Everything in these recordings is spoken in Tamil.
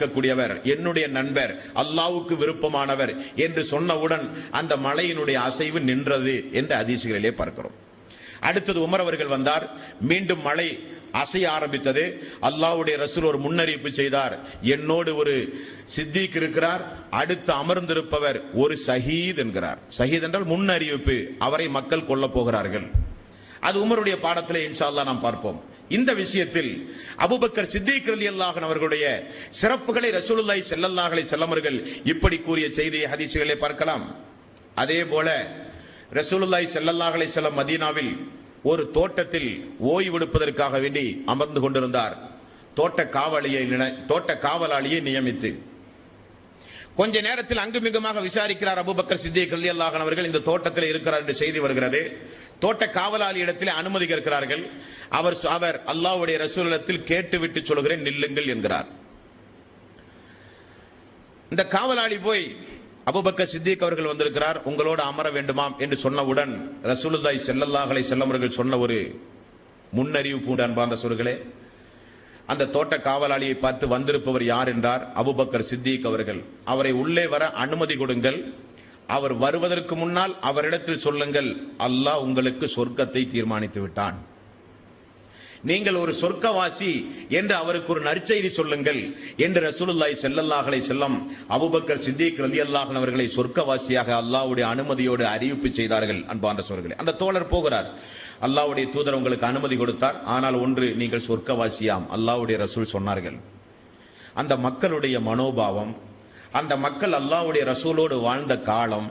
பார்க்கக்கூடியவர், என்னுடைய நண்பர், அல்லாஹ்வுக்கு விருப்பமானவர் என்று சொன்னவுடன் அந்த மலையினுடைய அசைவு நின்றது என்று ஹதீஸ்களிலே பார்க்கிறோம். அடுத்தது உமர் அவர்கள் வந்தார், மீண்டும் மலை அசைய ஆரம்பித்தது. அல்லாஹ்வுடைய ரசூல் ஒரு முன்னறிவிப்பு செய்தார், என்னோடு ஒரு சித்திக் இருக்கிறார், அடுத்து அமர்ந்திருப்பவர் ஒரு ஷஹீத் என்கிறார். ஷஹீத் என்றால் முன்னறிவிப்பு, அவரை மக்கள் கொல்ல போகிறார்கள். அது உமருடைய பாடத்திலே இன்ஷா அல்லாஹ் நாம் பார்ப்போம். இந்த விஷயத்தில் அபூபக்கர் சித்திக் ரலியல்லாஹு அன்ஹு அவர்களுடைய சிறப்புகளை ரசூலுல்லாஹி ஸல்லல்லாஹு அலைஹி வஸல்லம் அவர்கள் இப்படி கூறிய செய்தியை ஹதீஸ்களிலே பார்க்கலாம். அதே போல ரசூலுல்லாஹி ஸல்லல்லாஹு அலைஹி வஸல்லம் மதீனாவில் ஒரு தோட்டத்தில் ஓய்வெடுப்பதற்காக வேண்டி அமர்ந்து கொண்டிருந்தார். தோட்ட காவலாளியை நியமித்து கொஞ்ச நேரத்தில் அங்குமிங்குமாக விசாரிக்கிறார் அபூபக்கர் சித்திக் ரலியல்லாஹு அன்ஹு அவர்கள். இந்த தோட்டத்தில் இருக்கிறார் என்று செய்தி வருகிறது. தோட்ட காவலாளி இடத்தில் அனுமதி கேட்கிறார்கள். அவர் அல்லாஹ்வுடைய ரசூலிடத்தில் கேட்டுவிட்டு சொல்கிறேன், நில்லுங்கள் என்கிறார். இந்த காவலாளி போய் அபூபக்கர் சித்திக் அவர்கள் வந்திருக்கிறார், உங்களோடு அமர வேண்டுமாம் என்று சொன்னவுடன் ரசூலுல்லாஹி ஸல்லல்லாஹு அலைஹி வஸல்லம் அவர்கள் சொன்ன ஒரு முன்னறிவிப்பு அன்பார்ந்த சொல்களே, அந்த தோட்ட காவலாளியை பார்த்து வந்திருப்பவர் யார் என்றார். அபூபக்கர் சித்திக் அவர்கள். அவரை உள்ளே வர அனுமதி கொடுங்கள், அவர் வருவதற்கு முன்னால் அவரிடத்தில் சொல்லுங்கள், அல்லாஹ் உங்களுக்கு சொர்க்கத்தை தீர்மானித்து விட்டான், நீங்கள் ஒரு சொர்க்கவாசி என்று அவருக்கு ஒரு நற்செய்தி சொல்லுங்கள் என்று ரசூலுல்லாஹி ஸல்லல்லாஹு அலைஹி வஸல்லம் அபூபக்கர் சித்திக் ரலியல்லாஹு அன்ஹு அவர்களை சொர்க்கவாசியாக அல்லாஹ்வுடைய அனுமதியோடு அறிவிப்பு செய்தார்கள். அன்பார்ந்த சகோதரர்களே, அந்த தோழர் போகிறார், அல்லாஹ்வுடைய தூதர் உங்களுக்கு அனுமதி கொடுத்தார், ஆனால் ஒன்று, நீங்கள் சொர்க்கவாசியாம், அல்லாஹ்வுடைய ரசூல் சொன்னார்கள். அந்த மக்களுடைய மனோபாவம், அந்த மக்கள் அல்லாஹ்வுடைய ரசூலோடு வாழ்ந்த காலம்,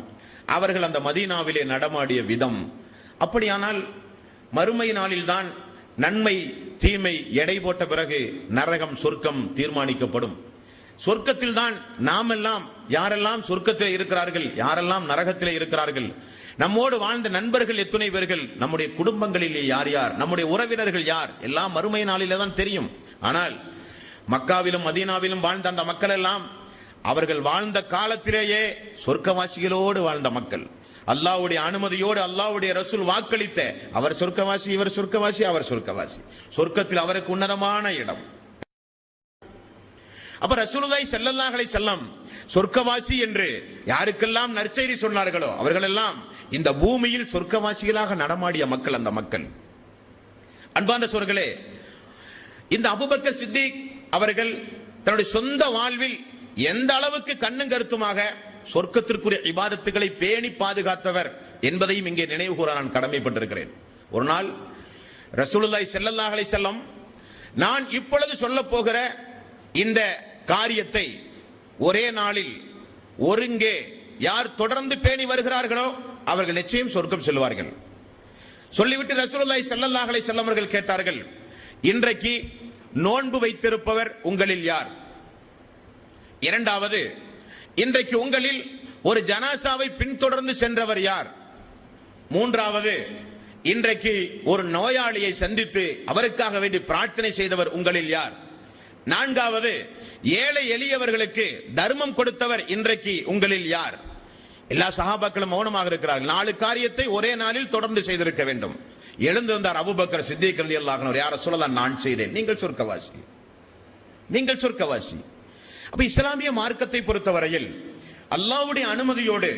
அவர்கள் அந்த மதீனாவிலே நடமாடிய விதம், அப்படியானால் மறுமை நாளில்தான் நன்மை தீமை எடை போட்ட பிறகு நரகம் சொர்க்கம் தீர்மானிக்கப்படும். சொர்க்கத்தில் தான் நாமெல்லாம், யாரெல்லாம் சொர்க்கத்தில் இருக்கிறார்கள், யாரெல்லாம் நரகத்தில் இருக்கிறார்கள், நம்மோடு வாழ்ந்த நண்பர்கள் எத்தனை பேர்கள், நம்முடைய குடும்பங்களிலே யார் யார், நம்முடைய உறவினர்கள் யார், எல்லாம் மறுமை நாளிலே தான் தெரியும். ஆனால் மக்காவிலும் மதீனாவிலும் வாழ்ந்த அந்த மக்கள் எல்லாம் அவர்கள் வாழ்ந்த காலத்திலேயே சொர்க்கவாசிகளோடு வாழ்ந்த மக்கள், அல்லாஹ்வுடைய அனுமதியோடு அல்லாஹ்வுடைய ரசூல் வாக்களித்த, அவர் சொர்க்கவாசி, இவர் சொர்க்கவாசி, அவர் சொர்க்கவாசி, சொர்க்கத்தில் அவருக்கு உன்னதமான இடம். அப்ப ரசூலுல்லாஹி ஸல்லல்லாஹு அலைஹி வஸல்லம் சொர்க்கவாசி என்று யாருக்கெல்லாம் நற்செய்தி சொன்னார்களோ அவர்கள் எல்லாம் இந்த பூமியில் சொர்க்கவாசிகளாக நடமாடிய மக்கள், அந்த மக்கள். அன்பான சகோதரர்களே, இந்த அபூபக்கர் சித்திக் அவர்கள் தன்னுடைய சொந்த வாழ்வில் எந்த அளவுக்கு கண்ணும் கருத்துமாக சொர்க்கத்திற்குரிய இபாதத்துகளை பேணி பாதுகாத்தவர் என்பதையும் இங்கே நினைவு கூற நான் கடமைப்பட்டிருக்கிறேன். ஒரு நாள் ரசூலுல்லாஹி ஸல்லல்லாஹு அலைஹி வஸல்லம், நான் இப்பொழுது சொல்ல போகிற இந்த காரியத்தை ஒரே நாளில் ஒருங்கே யார் தொடர்ந்து பேணி வருகிறார்களோ அவர்கள் நிச்சயம் சொர்க்கம் செல்வார்கள். சொல்லிவிட்டு ரசூலுல்லாஹி ஸல்லல்லாஹு அலைஹி வஸல்லம் அவர்கள் கேட்டார்கள், இன்றைக்கு நோன்பு வைத்திருப்பவர் உங்களில் யார்? இரண்டாவது, இன்றைக்கு உங்களில் ஒரு ஜனாசாவை பின்தொடர்ந்து சென்றவர் யார்? மூன்றாவது, இன்றைக்கு ஒரு நோயாளியை சந்தித்து அவருக்காக வேண்டி பிரார்த்தனை செய்தவர் உங்களில் யார்? நான்காவது, ஏழை எளியவர்களுக்கு தர்மம் கொடுத்தவர் இன்றைக்கு உங்களில் யார்? எல்லா சஹாபாக்களும் மௌனமாக இருக்கிறார்கள். 4 காரியத்தை ஒரே நாளில் தொடர்ந்து செய்திருக்க வேண்டும். எழுந்திருந்தார் அபூபக்கர் சித்திக் ரலியல்லாஹு அன்ஹு, யார சொல்லலாம், நான் செய்தேன், நீங்கள் சொர்க்கவாசி, நீங்கள் சொர்க்கவாசி. அப்ப இஸ்லாமிய மார்க்கத்தை பொறுத்தவரையில் அல்லாஹ்வுடைய அனுமதியோடு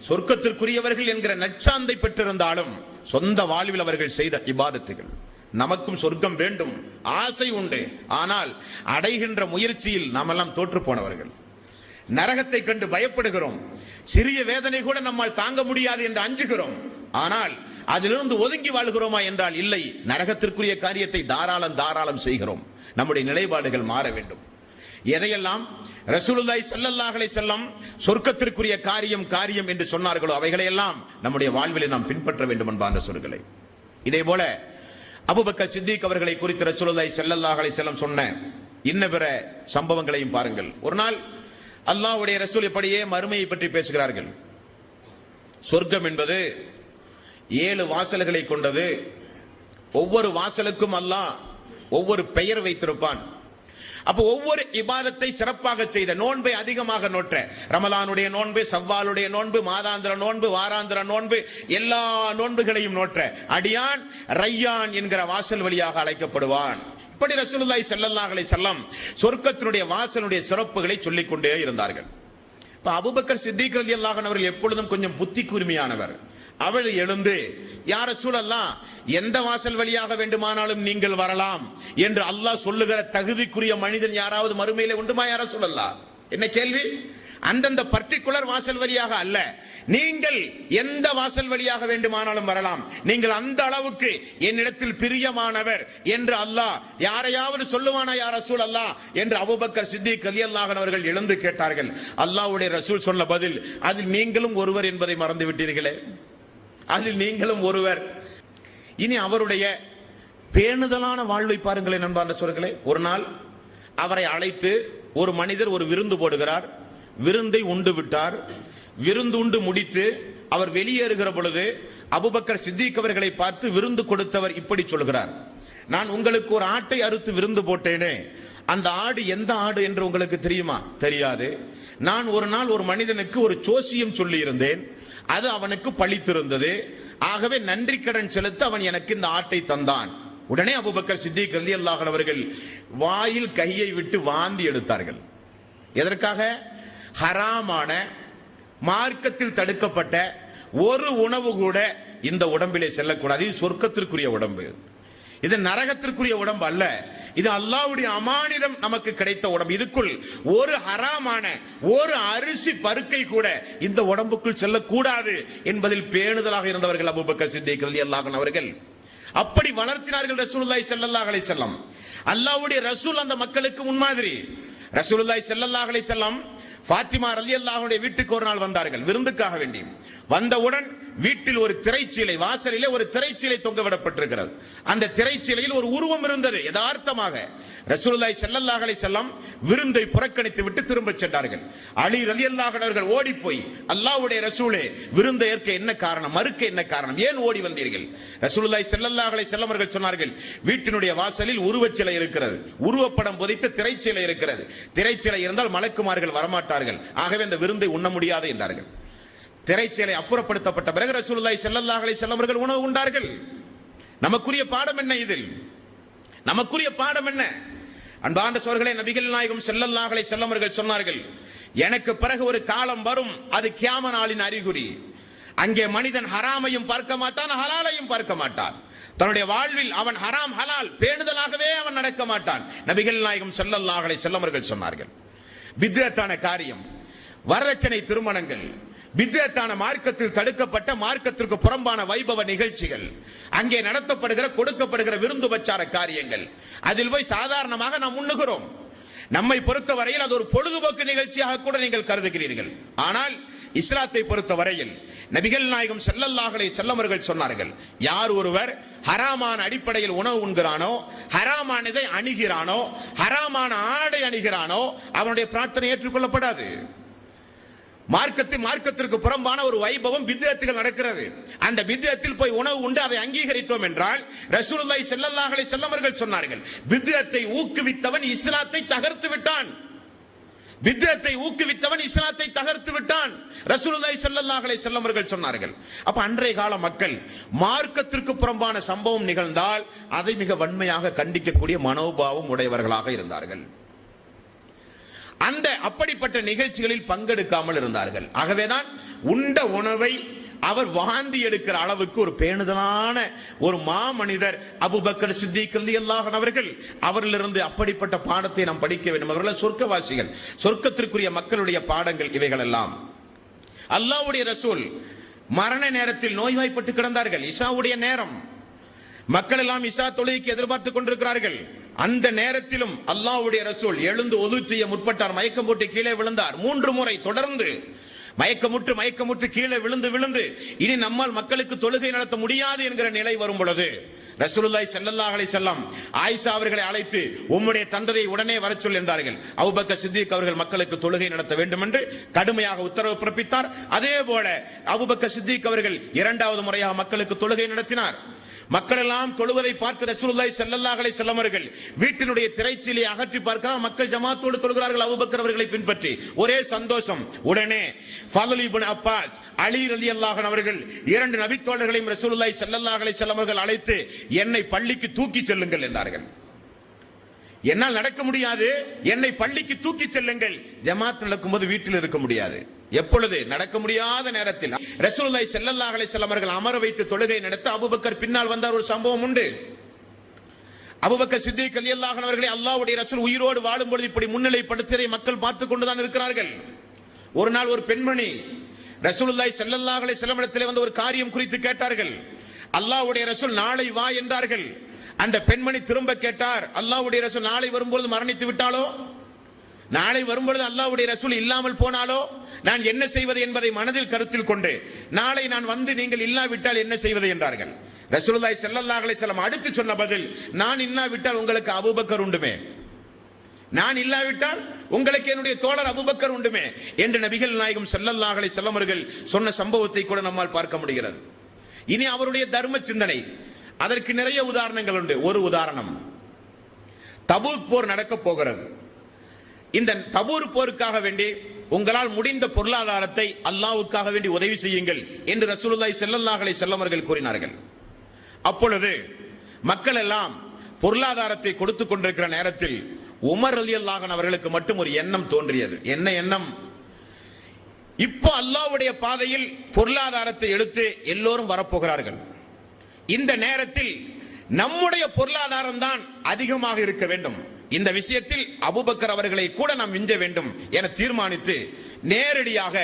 சொர்க்கத்திற்குரியவர்கள் என்கிற நற்சாந்தை பெற்றிருந்தாலும் சொந்த வாழ்வில் அவர்கள் செய்த இபாதத்துகள், நமக்கும் சொர்க்கம் வேண்டும், ஆசை உண்டு, ஆனால் அடைகின்ற முயற்சியில் நாம் எல்லாம் தோற்று போனவர்கள். நரகத்தை கண்டு பயப்படுகிறோம், சிறிய வேதனை கூட நம்மால் தாங்க முடியாது என்று அஞ்சுகிறோம், ஆனால் அதிலிருந்து ஒதுங்கி வாழ்கிறோமா என்றால் இல்லை. நரகத்திற்குரிய காரியத்தை தாராளம் செய்கிறோம். நம்முடைய நிலைப்பாடுகள் மாற வேண்டும். எதையெல்லாம் ரசூலுல்லாஹி ஸல்லல்லாஹு அலைஹி வஸல்லம் சொர்க்கத்திற்குரிய காரியம் என்று சொன்னார்களோ அவைகளையெல்லாம் நம்முடைய வாழ்விலே நாம் பின்பற்ற வேண்டும் என்பான சொல்களை. இதே போல அபூபக்கர் சித்திக் அவர்களை குறித்து ரசூலுல்லாஹி ஸல்லல்லாஹு அலைஹி வஸல்லம் சொன்ன இன்ன பிற சம்பவங்களையும் பாருங்கள். ஒரு நாள் அல்லாஹ்வுடைய ரசூல் இப்படியே மறுமையை பற்றி பேசுகிறார்கள். சொர்க்கம் என்பது 7 வாசல்களை கொண்டது. ஒவ்வொரு வாசலுக்கும் அல்லாஹ் ஒவ்வொரு பெயர் வைத்திருப்பான். அப்போ ஒவ்வொரு இபாதத்தை சிறப்பாக செய்த, நோன்பை அதிகமாக நோற்ற, ரமலானுடைய நோன்பு, சவ்வாலுடைய நோன்பு, மாதாந்திர நோன்பு, வாராந்திர நோன்பு, எல்லா நோன்புகளையும் நோற்ற அடியான் ரையான் என்கிற வாசல் வழியாக அழைக்கப்படுவான். அப்படி ரசூலுல்லாஹி ஸல்லல்லாஹு அலைஹி வஸல்லம் சொர்க்கத்தினுடைய வாசலுடைய சிறப்புகளை சொல்லிக் கொண்டே இருந்தார்கள். இப்ப அபூபக்கர் சித்திக் ரலியல்லாஹு அன்ஹு அவர்கள் எப்பொழுதும் கொஞ்சம் புத்தி கூர்மையானவர். அவள் எழுந்து, யா ரசூலல்லாஹ், எந்த வாசல் வழியாக வேண்டுமானாலும் நீங்கள் வரலாம் என்று அல்லாஹ் சொல்லுகிற தகுதிக்குரிய மனிதன் யாராவது மறுமையிலே உண்டுமா யா ரசூலல்லாஹ்? என்ன கேள்வி? அந்தந்த பர்டிகுலர் வாசல் வழியாக அல்ல, நீங்கள் எந்த வாசல் வழியாக வேண்டுமானாலும் வரலாம், நீங்கள் அந்த அளவுக்கு என்னிடத்தில் பிரியமானவர் என்று அல்லாஹ் யாரையாவது சொல்லுவானா யா ரசூலல்லாஹ் என்று அபூபக்கர் சித்திக் ரலியல்லாஹு அன்ஹு அவர்கள் எழுந்து கேட்டார்கள். அல்லாஹ்வுடைய ரசூல் சொன்ன பதில், அதில் நீங்களும் ஒருவர் என்பதை மறந்து விட்டீர்களே, அதில் நீங்களும் ஒருவர். இனி அவருடைய பேணுதலான வாழ்வை பாருங்களேன் நண்பார்ந்த சோர்களே. ஒரு நாள் அவரை அழைத்து ஒரு மனிதர் ஒரு விருந்து போடுகிறார். விருந்தை உண்டு விட்டார். விருந்து உண்டு முடித்து அவர் வெளியேறுகிற பொழுது அபூபக்கர் சித்திக் அவர்களை பார்த்து விருந்து கொடுத்தவர் இப்படி சொல்கிறார், நான் உங்களுக்கு ஒரு ஆட்டை அறுத்து விருந்து போட்டேனே, அந்த ஆடு எந்த ஆடு என்று உங்களுக்கு தெரியுமா? தெரியாது. நான் ஒரு நாள் ஒரு மனிதனுக்கு ஒரு ஜோசியம் சொல்லி இருந்தேன், அது அவனுக்கு பழித்திருந்தது, ஆகவே நன்றி கடன் செலுத்த அவன் எனக்கு இந்த ஆட்டை தந்தான். உடனே அபூபக்கர் சித்திக் ரலியல்லாஹு அன்ஹு அவர்கள் வாயில் கையை விட்டு வாந்தி எடுத்தார்கள். எதற்காக? ஹராமான, மார்க்கத்தில் தடுக்கப்பட்ட ஒரு உணவு கூட இந்த உடம்பிலே செல்லக்கூடாது. இது சொர்க்கத்திற்குரிய உடம்பு, இது நரகத்திற்குரிய உடம்பு அல்ல. இது அல்லாஹ்வுடைய அமானிதம் நமக்கு கிடைத்த உடம்பு. இதுக்குள் ஒரு ஹராமான ஒரு அரிசி பருக்கை கூட இந்த உடம்புக்குள் செல்லக்கூடாது என்பதில் பேணுதலாக இருந்தவர்கள் அபூபக்கர் சித்திக் ரலியல்லாஹு அன்ஹு அவர்கள். அப்படி வளர்த்தினார்கள் ரசூலுல்லாஹி ஸல்லல்லாஹு அலைஹி வஸல்லம். அல்லாஹ்வுடைய ரசூல் அந்த மக்களுக்கு முன்மாதிரி. ரசூலுல்லாஹி ஸல்லல்லாஹு அலைஹி வஸல்லம் ஃபாத்திமா ரலியல்லாஹு அன்ஹா வீட்டுக்கு ஒரு நாள் வந்தார்கள் விருந்துக்காக வேண்டி. வந்தவுடன் வீட்டில் ஒரு திரைச்சீலை, வாசலிலே ஒரு திரைச்சீலை தொங்க விடப்பட்டிருக்கிறது. அந்த திரைச்சீலையில் ஒரு உருவம் இருந்தது. யதார்த்தமாக ரசூலுல்லாஹி ஸல்லல்லாஹு அலைஹி வஸல்லம் விருந்தை புறக்கணித்து விட்டு திரும்ப சென்றார்கள். அலி ரலியல்லாஹு அன்ஹு அவர்கள் ஓடி போய், அல்லாஹ்வுடைய ரசூலே, விருந்தை ஏற்க என்ன காரணம், மறுக்க என்ன காரணம், ஏன் ஓடி வந்தீர்கள்? ரசூலுல்லாஹி ஸல்லல்லாஹு அலைஹி வஸல்லம் அவர்கள் சொன்னார்கள், வீட்டினுடைய வாசலில் உருவச்சிலை இருக்கிறது, உருவப்படம் பொதித்த திரைச்சீலை இருக்கிறது, திரைச்சீலை இருந்தால் மலக்குமார்கள் வரமாட்டார்கள், ஆகவே அந்த விருந்தை உண்ண முடியாது என்றார்கள். திரைச்சீலை அப்புறப்படுத்தப்பட்ட பிறகு ரசூலுல்லாஹி ஸல்லல்லாஹு அலைஹி வஸல்லம் அவர்கள் உணவு உண்டார்கள். நமக்குரிய பாடம் என்ன? இதில் நமக்குரிய பாடம் என்ன? அன்பார்ந்த சோர்களே, நபிகள் நாயகம் ஸல்லல்லாஹு அலைஹி வஸல்லம் அவர்கள் சொன்னார்கள், எனக்கு பிறகு ஒரு காலம் வரும், அது கியாம நாளின் அறிகுறி. அங்கே மனிதன் ஹராமையும் பார்க்க மாட்டான், ஹலாலையும் பார்க்க மாட்டான். தன்னுடைய வாழ்வில் அவன் ஹராம் ஹலால் பேணுதலாகவே அவன் நடக்க மாட்டான். நபிகள் நாயகம் ஸல்லல்லாஹு அலைஹி வஸல்லம் அவர்கள் சொன்னார்கள், பித்அத்தான காரியம், வரதட்சணை திருமணங்கள், பித்அத்தான மார்க்கத்தில் தடுக்கப்பட்ட மார்க்கத்திற்கு புறம்பான வைபவ நிகழ்ச்சிகள், அங்கே நடத்தப்படுகிற கொடுக்கப்படுகிற விருந்துபச்சார காரியங்கள், அதில் போய் சாதாரணமாக நாம் உண்ணுகிறோம். நம்மை பொறுத்தவரையில் அது ஒரு பொழுதுபோக்கு நிகழ்ச்சியாக கூட நீங்கள் கருதுகிறீர்கள். ஆனால் இஸ்லாத்தை பொறுத்தவரையில் நபிகள் நாயகம் ஸல்லல்லாஹு அலைஹி வஸல்லம் அவர்கள் சொன்னார்கள், யார் ஒருவர் ஹராமான அடிப்படையில் உணவு உண்கிறானோ, ஹராமானதை அணிகிறானோ, ஹராமான ஆடை அணிகிறானோ, அவனுடைய பிரார்த்தனை ஏற்றுக்கொள்ளப்படாது. மார்க்கத்திற்கு புறம்பான ஒரு வைபவம் பித்அத்துகள் நடக்கிறது. அந்த பித்அத்தில் போய் உணவு உண்டு அதை அங்கீகரித்தோம் என்றால் ரசூலுல்லாஹி ஸல்லல்லாஹு அலைஹி வஸல்லம் அவர்கள் சொன்னார்கள், பித்அத்தை ஊக்குவித்தவன் இஸ்லாத்தை தகர்த்து விட்டான். பித்அத்தை ஊக்குவித்தவன் இஸ்லாத்தை தகர்த்து விட்டான். ரசூலுல்லாஹி ஸல்லல்லாஹு அலைஹி வஸல்லம் அவர்கள் சொன்னார்கள். அப்ப அன்றைய கால மக்கள் மார்க்கத்திற்கு புறம்பான சம்பவம் நிகழ்ந்தால் அதை மிக வன்மையாக கண்டிக்கக்கூடிய மனோபாவம் உடையவர்களாக இருந்தார்கள். அந்த அப்படிப்பட்ட நிகழ்ச்சிகளில் பங்கெடுக்காமல் இருந்தார்கள். ஆகவேதான் உண்ட உணவை அவர் வாந்தி எடுக்கிற அளவுக்கு ஒரு பேணுதலான ஒரு மாமனிதர் அபூபக்கர் சித்திக் ரலியல்லாஹு அன்ஹு அவர்கள். அவரிலிருந்து அப்படிப்பட்ட பாடத்தை நாம் படிக்க வேண்டும். அவர்கள் சொர்க்கவாசிகள், சொர்க்கத்திற்குரிய மக்களுடைய பாடங்கள் இவைகள் எல்லாம். அல்லாஹ்வுடைய ரசூல் மரண நேரத்தில் நோய்வாய்ப்பட்டு கிடந்தார்கள். இஷாவுடைய நேரம், மக்கள் எல்லாம் இஷா தொழுகைக்கு எதிர்பார்த்துக் கொண்டிருக்கிறார்கள். அந்த நேரத்திலும் அல்லாஹ்வுடைய ரசூல் எழுந்து ஒது செய்ய முற்பட்டார். மயக்கம் போட்டு கீழே விழுந்தார். 3 முறை தொடர்ந்து மயக்கமுற்று கீழே விழுந்து இனி நம்மால் மக்களுக்கு தொழுகை நடத்த முடியாது என்கிற நிலை வரும் பொழுது ரசூலுல்லாஹி ஸல்லல்லாஹு அலைஹி வஸல்லம் ஆயிஷா அவர்களை அழைத்து உம்முடைய தந்தையை உடனே வரச் சொல் என்றார்கள். அபூபக்கர் சித்திக் அவர்கள் மக்களுக்கு தொழுகை நடத்த வேண்டும் என்று கடுமையாக உத்தரவு பிறப்பித்தார். அதே போல அபூபக்கர் சித்திக் அவர்கள் 2வது முறையாக மக்களுக்கு தொழுகை நடத்தினார். மக்கள் எல்லாம் தொழுவதை பார்த்து ரசூலுல்லாஹி ஸல்லல்லாஹு அலைஹி வஸல்லம் அவர்கள் வீட்டினுடைய திரைச்சீலையை அகற்றி பார்க்கிறார். மக்கள் ஜமாத்தோடு தொழுகிறார்கள் அபூபக்கர் அவர்களை பின்பற்றி. ஒரே சந்தோஷம். உடனே ஃபضل இப்னு அப்பாஸ், அலி ரலியல்லாஹு அன்ஹு அவர்கள் 2 நபித்தோழர்களையும் ரசூலுல்லாஹி ஸல்லல்லாஹு அலைஹி வஸல்லம் அவர்கள் அழைத்து என்னை பள்ளிக்கு தூக்கி செல்லுங்கள் என்றார்கள். என்னால் நடக்க முடியாது, என்னை பள்ளிக்கு தூக்கி செல்லுங்கள். ஜமாத் நடக்கும்போது வீட்டில் இருக்க முடியாது. எப்பொழுது? நடக்க முடியாத நேரத்தில். ரசூலுல்லாஹி ஸல்லல்லாஹு அலைஹி வஸல்லம் அவர்கள் அமர வைத்து தொழுகை நடத்த அபூபக்கர் பின்னால் வந்தார். ஒரு சம்பவம் உண்டு. அபூபக்கர் சித்திக் ரலியல்லாஹு அன்ஹு அவர்களை அல்லாஹ்வுடைய ரசூல் உயிரோடு வாழும் பொழுது இப்படி முன்னிலைப்படுத்தியதை மக்கள் பார்த்து கொண்டுதான் இருக்கிறார்கள். ஒரு நாள் ஒரு பெண்மணி ரசூலுல்லாஹி ஸல்லல்லாஹு அலைஹி வஸல்லம் இடத்திலே வந்து ஒரு காரியம் குறித்து கேட்டார்கள். அல்லாஹ்வுடைய ரசூல் நாளை வா என்றார்கள். அந்த பெண்மணி திரும்ப கேட்டார், அல்லாஹ்வுடைய ரசூல் நாளை வரும்பொழுது மரணித்து விட்டாலோ, நாளை வரும்பொழுது அல்லாஹ்வுடைய ரசூல் இல்லாமல் போனாலோ நான் என்ன செய்வது என்பதை மனதில் கருத்தில் கொண்டு நாளை நான் வந்து நீங்கள் இல்லாவிட்டால் என்ன செய்வது என்றார்கள். ரசூலுல்லாஹி ஸல்லல்லாஹு அலைஹி வஸல்லம் அடுத்து சொன்ன பதில், நான் இல்லாவிட்டால் உங்களுக்கு அபூபக்கர் உண்டுமே, நான் இல்லாவிட்டால் உங்களுக்கு என்னுடைய தோழர் அபூபக்கர் உண்டுமே என்று நபிகள் நாயகம் ஸல்லல்லாஹு அலைஹி வஸல்லம் அவர்கள் சொன்ன சம்பவத்தை கூட நம்மால் பார்க்க முடிகிறது. இனி அவருடைய தர்ம சிந்தனை, அதற்கு நிறைய உதாரணங்கள் உண்டு. ஒரு உதாரணம், தபூக் போர் நடக்க போகிறது. இந்த தபூர் போருக்காக வேண்டி உங்களால் முடிந்த பொருளாதாரத்தை அல்லாஹ்வுக்காக வேண்டி உதவி செய்யுங்கள் என்று ரசூலுல்லாஹி ஸல்லல்லாஹு அலைஹி வஸல்லம் அவர்கள் கூறினார்கள். அப்பொழுது மக்கள் எல்லாம் பொருளாதாரத்தை கொடுத்து கொண்டிருக்கிற நேரத்தில் உமர் ரலியல்லாஹு அன்ஹு அவர்களுக்கு மட்டும் ஒரு எண்ணம் தோன்றியது. என்ன எண்ணம்? இப்போ அல்லாஹ்வுடைய பாதையில் பொருளாதாரத்தை எடுத்து எல்லோரும் வரப்போகிறார்கள். இந்த நேரத்தில் நம்முடைய பொருளாதாரம் தான் அதிகமாக இருக்க வேண்டும். இந்த விஷயத்தில் அபூபக்கர் அவர்களை கூட நாம் மிஞ்ச வேண்டும் என தீர்மானித்து நேரடியாக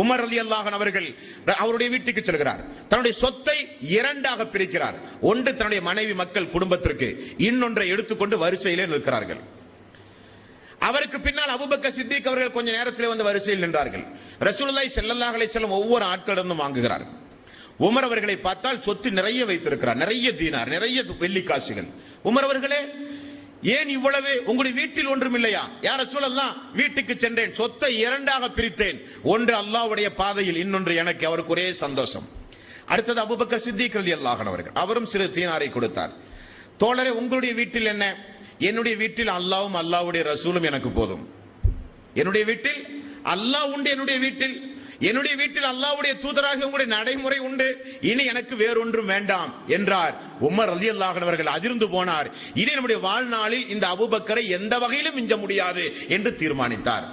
உமர் ரலியல்லாஹு அன்ஹு அவர்கள் அவருடைய வீட்டுக்கு செல்கிறார். தன்னுடைய சொத்தை இரண்டாக பிரிக்கிறார். ஒன்று தன்னுடைய மனைவி மக்கள் குடும்பத்திற்கு, இன்னொன்றை எடுத்துக்கொண்டு வரிசையிலே நிற்கிறார்கள். அவருக்கு பின்னால் அபூபக்கர் சித்திக் அவர்கள் கொஞ்ச நேரத்தில் வந்து வரிசையில் நின்றார்கள். ரசூலுல்லாஹி ஸல்லல்லாஹு அலைஹி வஸல்லம் ஒவ்வொரு ஆட்களிடமும் வாங்குகிறார். உமர் அவர்களை பார்த்தால் சொத்து நிறைய வைத்திருக்கிறார், நிறைய தீனார், நிறைய வெள்ளி காசுகள். உமர் அவர்களே, ஏன் இவ்வளவு? உங்களுடைய வீட்டில் ஒன்றும் இல்லையா? யார் ரசூலல்லாஹ்? வீட்டுக்கு சென்றேன், சொத்தை இரண்டாக பிரித்தேன், ஒன்று அல்லாஹ்வுடைய பாதையில், இன்னொன்று எனக்கு. அவருக்கு ஒரே சந்தோஷம். அடுத்தது அபூபக்கர் சித்திக் ரலியல்லாஹு அன்ஹு அவர்கள், அவரும் சிறு தீனாரை கொடுத்தார். தோழரே, உங்களுடைய வீட்டில் என்ன? என்னுடைய வீட்டில் அல்லாஹ்வும் அல்லாஹ்வுடைய ரசூலும் எனக்கு போதும். என்னுடைய வீட்டில் அல்லாஹ் உண்டு, என்னுடைய வீட்டில் அல்லாஹ்வுடைய தூதராக உங்களுடைய நடைமுறை உண்டு, இனி எனக்கு வேறொன்றும் வேண்டாம் என்றார். உமர் ரலியல்லாஹு அன்ஹு அவர்கள் அதிர்ந்து போனார். இனி நம்முடைய வாழ்நாளில் இந்த அபூபக்கரை எந்த வகையிலும் மிஞ்ச முடியாது என்று தீர்மானித்தார்.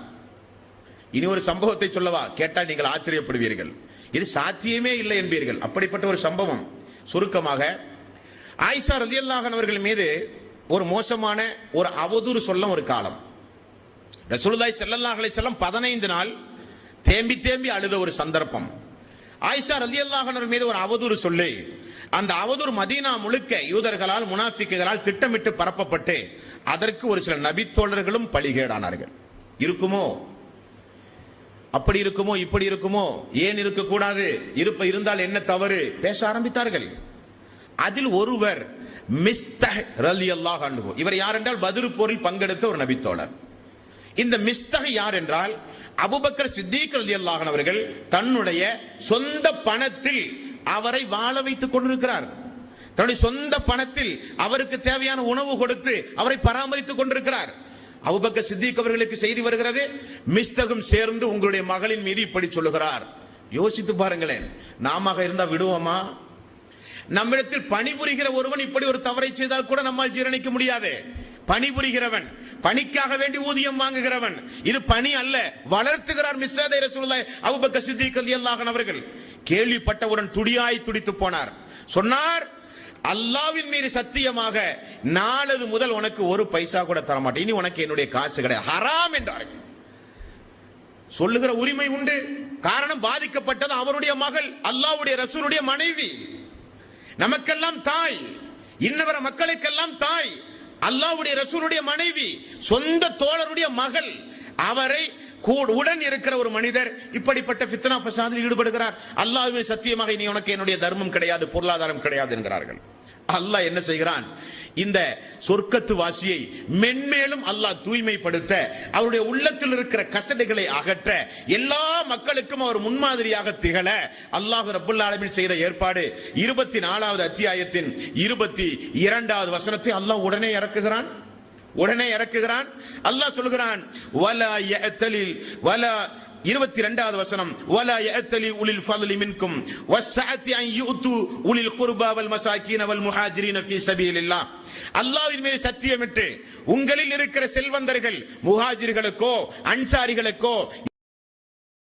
இனி ஒரு சம்பவத்தை சொல்லவா? கேட்டால் நீங்கள் ஆச்சரியப்படுவீர்கள். இது சாத்தியமே இல்லை என்பீர்கள். அப்படிப்பட்ட ஒரு சம்பவம். சுருக்கமாக, ஆயிஷா ரலியல்லாஹு அன்ஹா அவர்கள் மீது ஒரு மோசமான ஒரு அவதூறு சொல்ல ஒரு காலம். ரசூலுல்லாஹி ஸல்லல்லாஹு அலைஹி வஸல்லம் 15 நாள் தேம்பி தேம்பி அழுத ஒரு சந்தர்ப்பம். ஆயிஷா ரலியல்லாஹு அன்ஹா மீது ஒரு அவதூறு சொல்லி அந்த அவதூறு மதீனா முழுக்க யூதர்களால், முனாஃபிக்குகளால் திட்டமிட்டு பரப்பப்பட்டு அதற்கு ஒரு சில நபித்தோழர்களும் பலிகேடானார்கள். இருக்குமோ? அப்படி இருக்குமோ, இப்படி இருக்குமோ, ஏன் இருக்கக்கூடாது, இருந்தால் என்ன தவறு பேச ஆரம்பித்தார்கள். அதில் ஒருவர் மிஸ்தஹ் ரலியல்லாஹு அன்ஹு. இவர் யார் என்றால் பத்ர் போரில் பங்கெடுத்த ஒரு நபித்தோழர். இந்த மிஸ்தஹ் யார் என்றால் அபூபக்கர் சித்திக் ரலியல்லாஹு அன்ஹு அவர்கள் தன்னுடைய சொந்த பணத்தில் அவரை வாழ வைத்துக் கொண்டிருக்கிறார். தன்னுடைய சொந்த பணத்தில் அவருக்கு தேவையான உணவு கொடுத்து அவரை பராமரித்துக் கொண்டிருக்கிறார். அபூபக்கர் சித்திக் அவர்களுக்கு செய்தி வருகிறது, மிஸ்தகும் சேர்ந்து உங்களுடைய மகளின் மீது இப்படி சொல்லுகிறார். யோசித்து பாருங்களேன், நாம இருந்தா விடுவோமா? நம்மிடத்தில் பணிபுரிகிற ஒருவன் இப்படி ஒரு தவறை செய்தால் கூட நம்மால் ஜீரணிக்க முடியாது. பணிபுரிகிறவன், பணிக்காக வேண்டி ஊதியம் வாங்குகிறவன், இது பணி அல்ல, வளர்த்துகிறார். மிஸ்ஸாதை ரசூலுல்லாஹி அபூபக்கர் சித்திக் ரலியல்லாஹு அன்ஹு அவர்கள் கேள்விப்பட்டவுடன் துடியாய் துடித்து போனார். சொன்னார், அல்லாஹ்வின் மீது சத்தியமாக நாளது முதல் உனக்கு ஒரு பைசா கூட தர மாட்டேன், இனி உனக்கு என்னுடைய காசு கிடையாது, ஹராம் என்றார்கள். சொல்லுகிற உரிமை உண்டு. காரணம், பாதிக்கப்பட்டது அவருடைய மகள், அல்லாஹ்வுடைய ரசூலுடைய மனைவி, நமக்கெல்லாம் தாய், இன்னவர மக்களுக்கெல்லாம் தாய், அல்லாஹ்வுடைய ரசூலுடைய மனைவி, சொந்த தோழருடைய மகள். அவரை உடன் இருக்கிற ஒரு மனிதர் இப்படிப்பட்ட ஃபித்னா ஃபசாதில் ஈடுபடுகிறார். அல்லாஹ்வே சத்தியமாக இனி உனக்கு என்னுடைய தர்மம் கிடையாது, பொருளாதாரம் கிடையாது என்கிறார்கள். அல்லாஹ் என்ன செய்கிறான்? இந்த சொர்க்கத்து வாசியை மென்மேலும் அல்லாஹ் தூய்மைப்படுத்த, அவருடைய உள்ளத்தில் இருக்கிற கசடுகளை அகற்ற, எல்லா மக்களுக்கும் அவர் முன்மாதிரியாக திகழ அல்லாஹ் ரப்பல் ஆலமீன் செய்த ஏற்பாடு 24வது அத்தியாயத்தின் 22வது வசனத்தை அல்லாஹ் உடனே இறக்குகிறான். அல்லாஹ் சொல்கிறான், வலா யஅதலில் வலா 22வது வசனம் வலா யஅத்தலி உலில் ஃபضل மின்கும் வஸ்ஸஅத்தி அன் யுது உலில் குர்பா வல் மசாகீன வல் முஹாஜிரின ஃபீ சபீலில்லாஹ். அல்லாஹ்வின் மீது சத்தியமிட்டு உங்களில் இருக்கிற செல்வந்தர்கள் முஹாஜிர்களுக்கோ அன்சாரிகளுக்கோ